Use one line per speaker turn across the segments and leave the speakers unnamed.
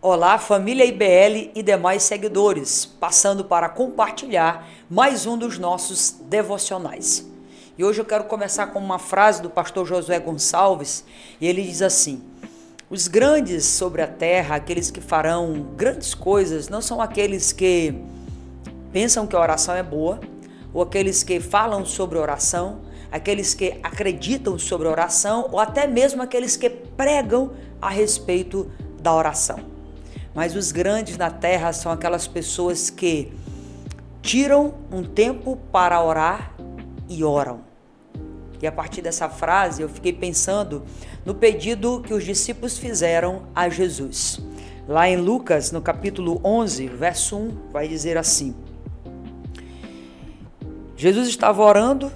Olá, família IBL e demais seguidores, passando para compartilhar mais um dos nossos devocionais. E hoje eu quero começar com uma frase do pastor Josué Gonçalves, e ele diz assim: os grandes sobre a terra, aqueles que farão grandes coisas, não são aqueles que pensam que a oração é boa, ou aqueles que falam sobre oração, aqueles que acreditam sobre oração, ou até mesmo aqueles que pregam a respeito da oração. Mas os grandes na terra são aquelas pessoas que tiram um tempo para orar e oram. E a partir dessa frase eu fiquei pensando no pedido que os discípulos fizeram a Jesus. Lá em Lucas, no capítulo 11, verso 1, vai dizer assim: Jesus estava orando,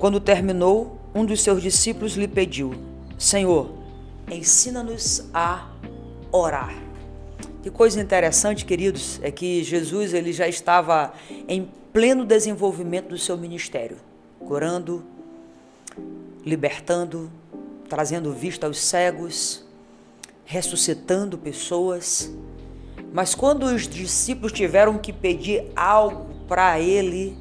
quando terminou, um dos seus discípulos lhe pediu: Senhor, ensina-nos a orar. Que coisa interessante, queridos, é que Jesus ele já estava em pleno desenvolvimento do seu ministério, curando, libertando, trazendo vista aos cegos, ressuscitando pessoas. Mas quando os discípulos tiveram que pedir algo para ele,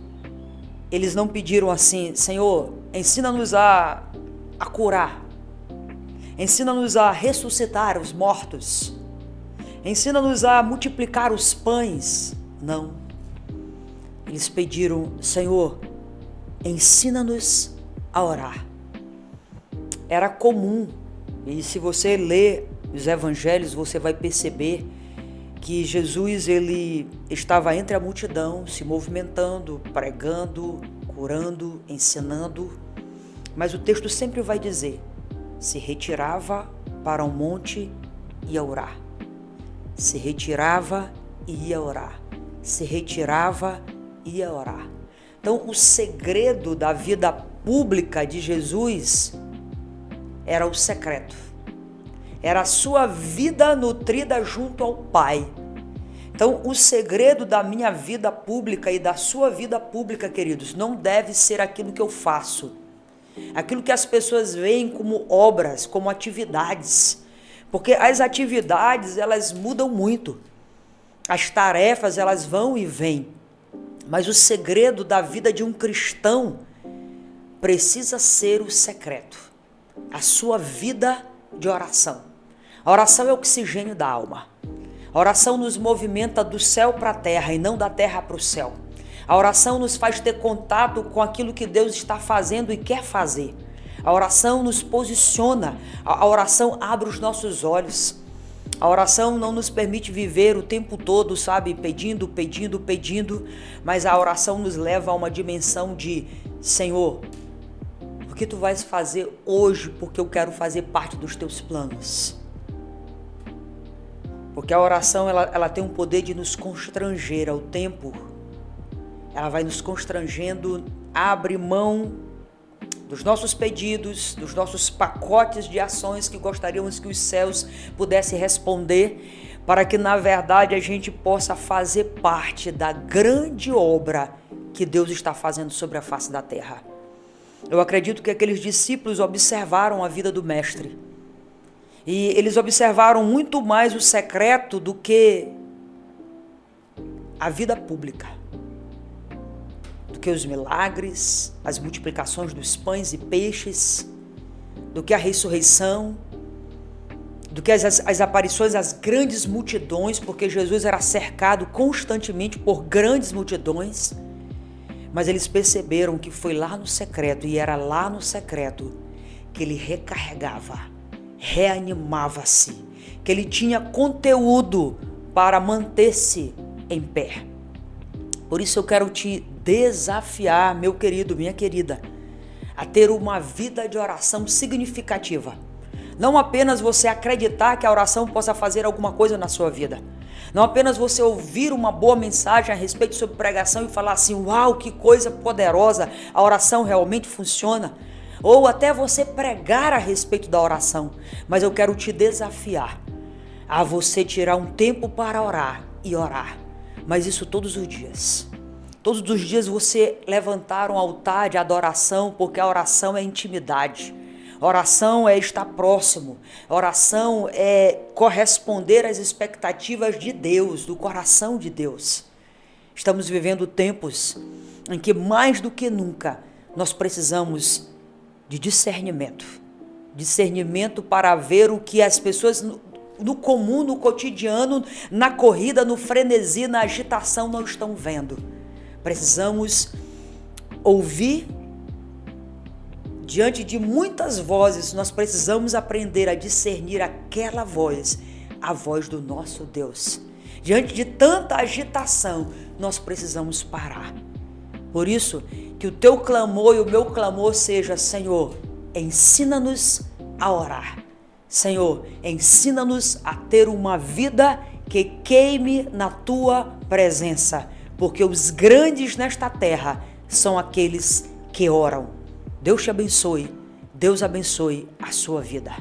eles não pediram assim: Senhor, ensina-nos a curar, ensina-nos a ressuscitar os mortos, ensina-nos a multiplicar os pães. Não. Eles pediram: Senhor, ensina-nos a orar. Era comum, e se você ler os evangelhos, você vai perceber que Jesus ele estava entre a multidão, se movimentando, pregando, curando, ensinando, mas o texto sempre vai dizer: se retirava para um monte e ia orar. Se retirava e ia orar. Se retirava e ia orar. Então, o segredo da vida pública de Jesus era o secreto. Era a sua vida nutrida junto ao Pai. Então, o segredo da minha vida pública e da sua vida pública, queridos, não deve ser aquilo que eu faço, aquilo que as pessoas veem como obras, como atividades. Porque as atividades, elas mudam muito. As tarefas, elas vão e vêm. Mas o segredo da vida de um cristão precisa ser o secreto. A sua vida de oração. A oração é o oxigênio da alma. A oração nos movimenta do céu para a terra e não da terra para o céu. A oração nos faz ter contato com aquilo que Deus está fazendo e quer fazer. A oração nos posiciona, a oração abre os nossos olhos. A oração não nos permite viver o tempo todo, sabe, pedindo, mas a oração nos leva a uma dimensão de: Senhor, o que tu vais fazer hoje, porque eu quero fazer parte dos teus planos. Porque a oração ela tem um poder de nos constranger ao tempo. Ela vai nos constrangendo, abre mão dos nossos pedidos, dos nossos pacotes de ações que gostaríamos que os céus pudessem responder, para que na verdade a gente possa fazer parte da grande obra que Deus está fazendo sobre a face da terra. Eu acredito que aqueles discípulos observaram a vida do Mestre, e eles observaram muito mais o secreto do que a vida pública, do que os milagres, as multiplicações dos pães e peixes, do que a ressurreição, do que as aparições às grandes multidões, porque Jesus era cercado constantemente por grandes multidões. Mas eles perceberam que foi lá no secreto, e era lá no secreto que ele recarregava, reanimava-se, que ele tinha conteúdo para manter-se em pé. Por isso eu quero te desafiar, meu querido, minha querida, a ter uma vida de oração significativa. Não apenas você acreditar que a oração possa fazer alguma coisa na sua vida. Não apenas você ouvir uma boa mensagem a respeito sobre pregação e falar assim: uau, que coisa poderosa, a oração realmente funciona. Ou até você pregar a respeito da oração. Mas eu quero te desafiar a você tirar um tempo para orar e orar. Mas isso todos os dias. Todos os dias você levantar um altar de adoração, porque a oração é intimidade. Oração é estar próximo. Oração é corresponder às expectativas de Deus, do coração de Deus. Estamos vivendo tempos em que mais do que nunca nós precisamos de discernimento. Discernimento para ver o que as pessoas no comum, no cotidiano, na corrida, no frenesi, na agitação não estão vendo. Precisamos ouvir. Diante de muitas vozes, nós precisamos aprender a discernir aquela voz, a voz do nosso Deus. Diante de tanta agitação, nós precisamos parar. Por isso, que o teu clamor e o meu clamor seja: Senhor, ensina-nos a orar. Senhor, ensina-nos a ter uma vida que queime na tua presença, porque os grandes nesta terra são aqueles que oram. Deus te abençoe, Deus abençoe a sua vida.